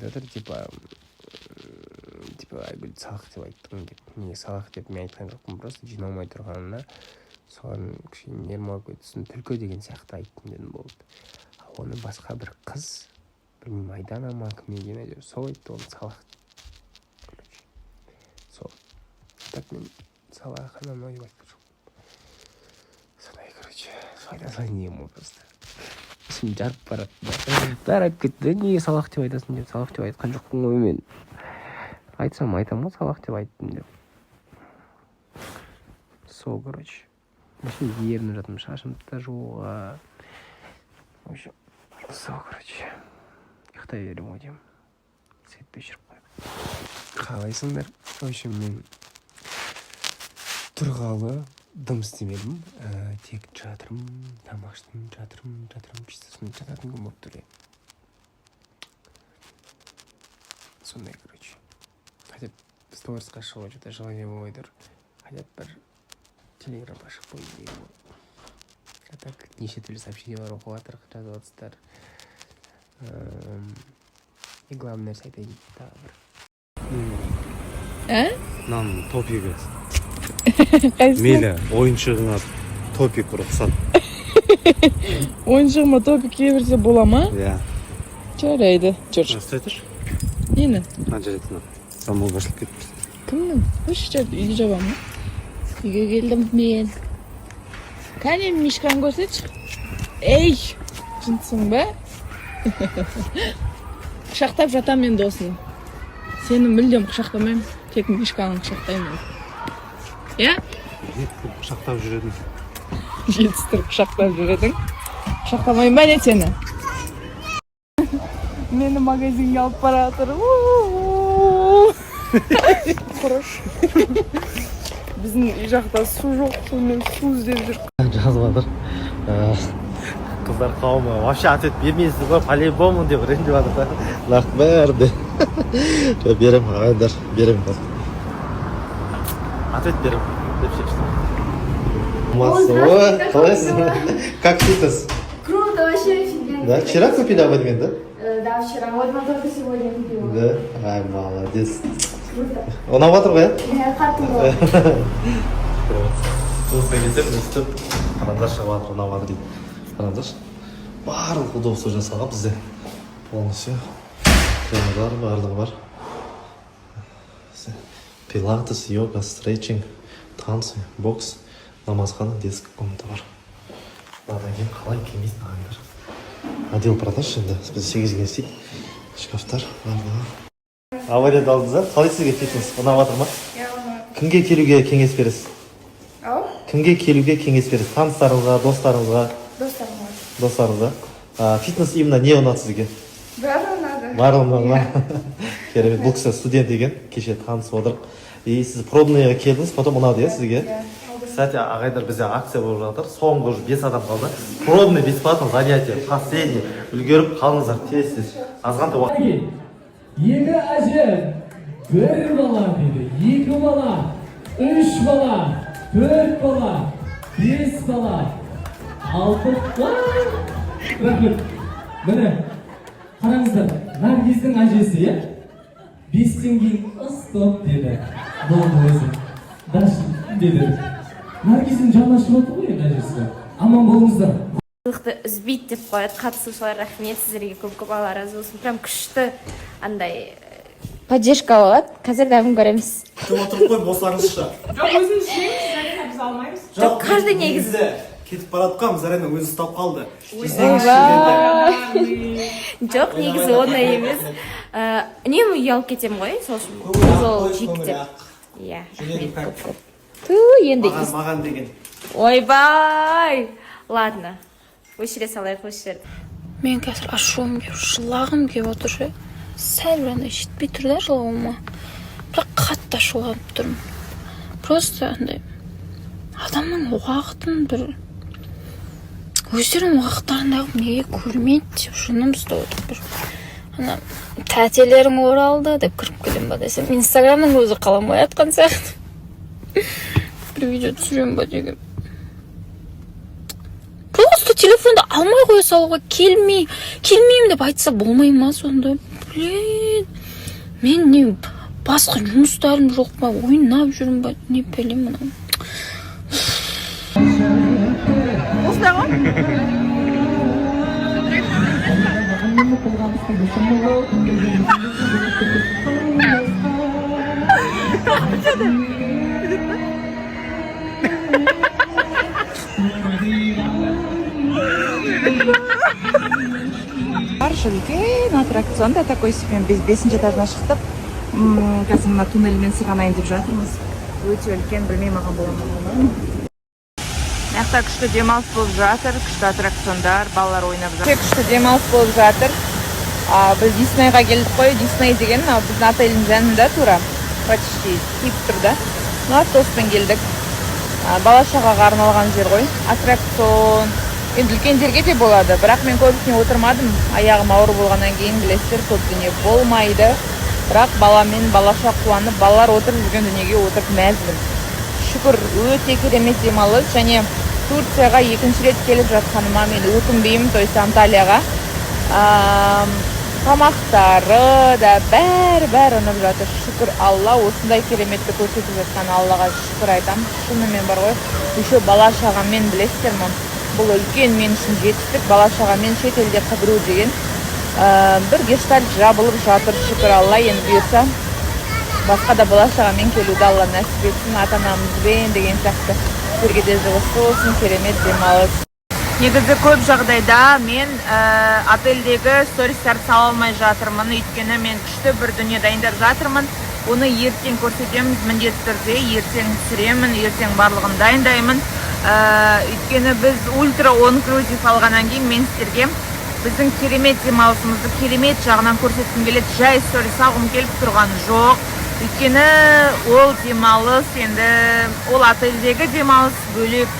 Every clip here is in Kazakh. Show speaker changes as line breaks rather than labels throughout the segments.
айтып жатыр, типа Айгүл салақ деп айттың деп. Неге салақ деп мен айтқан жоқпын, просто жиналмай тұрғанына соған кішкене нервім алып кетті. Сосын түлкі деген сияқты айттым дедім, болды. Ал оны басқа бір қыз, білмеймін, Айдана ма кім екені әйтеуір сол айтты, оны салақ. Сол. Так мен салақ ананы ойып айтқан жоқпын. Сондай, айта салайын дегенмін ғой просто. Ішім жарып барады. Бәрі айтып кетті, неге салақ деп айтасың деп. Салақ деп айтқан жоқпын ғой мен. Айтсам айтамын ғой, салақ деп айттым деп. Сол, Машин ерініп жатырмын, шашымды да жууға. В общем, сол, ұйықтай беремін ғой деймін. Свет өшіріп қойып. Қалайсыңдар? В общем, мен тұрғалы дым істемедім. Тек жатырмын, тамақ іштім, жатырмын, пистасын жататын күн болып тұр. Сондай, Хотя сторисқа шығып жүрді, желание болмай тұр. Хотя бір телеграм ашып қойып деймін ғой. А так неше түрлі сообщениялар оқып жатыр, жазып жатсыздар. И главный нәрсе айтайын тағы бір.
Мынаның топигі.
Қайсысы?
Мейлі, ойыншығыңа топик рұқсат.
Ойыншығыма топик кие берсе бола ма?
Иә.
Жарайды. Жүр.
Істетір?
Нені?
Жарайтына. Самол басылып кетті.
Кімнің? Өші жарды, үйде жабам ма? Үйге келдім мен. Кәне мишканы көрсетші. Ей, жынтсың ба? Құшақтап жатам мен досын. Сені мүлдем құшақтамайым, тек мишканы құшақтаймын. Я?
Құшақтап жүредім.
Жетістір құшақтап жүредің. Құшақтамайым ба не сені? Мені магазинге алып бара жатыр. Құрыш. Біздің үй жақта су жоқ, сонымен су іздеп жүр.
Жазып жатыр. Қыздар қауымы вообще ответ бермейсіз ғой, по-любому деп ренжіп жатыр да. Лақ бәрді. Берем, ағайындар, берем. Ответ берем деп шештім. Массово, қалайсыз? Как фитнес?
Круто, вообще офигенно.
Да, вчера купили абонемент, да?
Да, вчера. Вот мы только сегодня купила.
Да? Ай, молодец.
Круто.
Ұнап жатыр ғой,
Я қатты.
Осылай кетсем, өстіп, қараңдар шығып жатыр, ұнап жатыр дейді. Қараңдар, барлық удобство жасалған бізде. Полностью. Тренерлар, барлығы бар. Пилатес, йога, стретчинг, танцы, бокс, намазхана, детская комната бар. Одан кейін қалай келмейсің ағайындар. Отдел продаж енді, біз 8-ге істейді. Шкафтар, барлығы. Аварияда алдыңыз, қалай сізге фитнес? Ұнап жатыр ма? Кімге келуге кеңес бересіз? Кімге келуге кеңес бересіз? Таныстарыңызға, достарыңызға? Достарыңызға. Фитнес именно не ұнады сізге? Барлығы ұнады. Керемет, бұл кісі студент деген, кеше танысып отырып. И сіз пробныйға келдіңіз, потом ұнады, сізге? Кстати, ағайдар бізде акция болып жатыр. Соңғы уже 5 адам қалды. Пробный бесплатно занятие, последний. Үлгеріп қалыңыздар, тез. Азғантай уақыт.
Екі әже, бір бала дейді, 2 бала, 3 бала, 4 бала, 5 бала, 6 бала. Рахмет. Міне, қараңыздар, Наргиздің әжесі, 5-тен кейін стоп деді. Болды өзі. Дашын деді. Наргиздің жаны ашып отыр ғой енді әжесі. Аман болыңыздар.
Үзбейді деп қояды, қатысушылар рахмет, сіздерге көп Алла разы болсын. Прям күшті андай поддержка болады. Қазір дәмін көреміз.
Кім отырып қой, босаңызшы.
Жоқ, өзіміз жейміз, біз алмаймыз.
Жоқ, каждый негізі.
Кетіп баратқам, Зарина өзі ұстап қалды.
Жоқ, негізі ондай емес. Үнемі ұялып кетем ғой, сол үшін. Сол жиектеп. Иә, рахмет көп. Енді
Маған деген.
Ойбай! Ладно, өшіре салайық, өшірді.
Мен қазір ашуым кеп, жылағым кеп отыр. Сәл бір андай жетпей тұр да жылауыма. Бірақ қатты ашуланып тұрмын. Просто андай адамның уақытын бір өздерінің уақыттарындағы неге көрмейді деп жыным ұстап отыр. Бір ана тәтелерің оралды деп кіріп келем ба десем, Инстаграмның өзі қаламай атқан сияқты. Бір видео түсірем ба деген. Просто телефонды алмай қоя салуға келмеймін деп айтса болмай ма сонда? блин. Мен не басқа жұмыстарым жоқ па? Ойнап жүрмін ба? Не білемін мынау.
осылай ғой. Үлкен аттракцион да такой себе. Біз 5-ші этажына шықтық. Қазір мына туннельмен сырғанайын деп жатырмыз. Өте үлкен, білмеймін маған бола ма. Мақта күшті демалыс болып жатыр, күшті аттракциондар, балалар ойнап жатыр. Күшті демалыс болып жатыр. Біз Диснейға келдік қой. Дисней деген біздің отельдің жанында тура. Почти тиіп тұрды. Автобуспен келдік. Бала шағаға арналған жер ғой. Аттракцион. Енді үлкендерге де болады, бірақ мен көбісіне отырмадым. Аяғым ауыр болғаннан кейін білесіздер, көп дүние болмайды. Бірақ баламен балаша қуанып, балалар отырып жүрген дүниеге отырып мәзбін. Шүкір, өте керемет демалыс, және Турцияға 2-ші рет келіп жатқаныма мен өкінбеймін, то есть Анталияға. Тамақтары да бәрі ұнап жатыр. Шүкір Алла, осындай кереметті көрсетіп жатқан Аллаға шүкір айтам. Шынымен бар ғой. Еще бала шағамен білесіздер ме? Бұл үлкен мен үшін жетістік, бала шағамен шет елде қыдыру деген. Бір гештальт жабылып жатыр, шүкір Алла. Енді бұйырса басқа да бала шағамен келуді Алла нәсіп етсін, ата-анамызбен деген сияқты. Сіздерге де жылысы болсын, керемет демалыс. Негізі көп жағдайда мен отельдегі стористарды сала алмай жатырмын, өйткені мен күшті бір дүние дайындап жатырмын. Оны ертең көрсетеміз, міндетті түрде ертең түсіремін, ертең барлығын дайындаймын. Өйткені біз ультра онклюзив алғаннан кейін мен сіздерге біздің керемет демалысымызды керемет жағынан көрсеткім келеді. Жай сторис алғым келіп тұрған жоқ. Өйткені ол демалыс, енді ол отельдегі демалыс бөлек,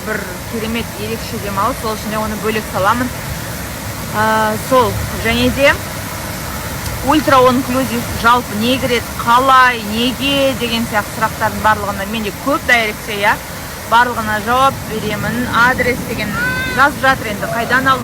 бір керемет ерекше демалыс, сол үшін оны бөлек саламын. Сол және де ультра онклюзив жалпы не кіреді, қалай, неге деген сияқты сұрақтардың барлығына менде көп дайректе, барлығына жауап беремін. Адрес деген жазып жатыр, енді қайдан ал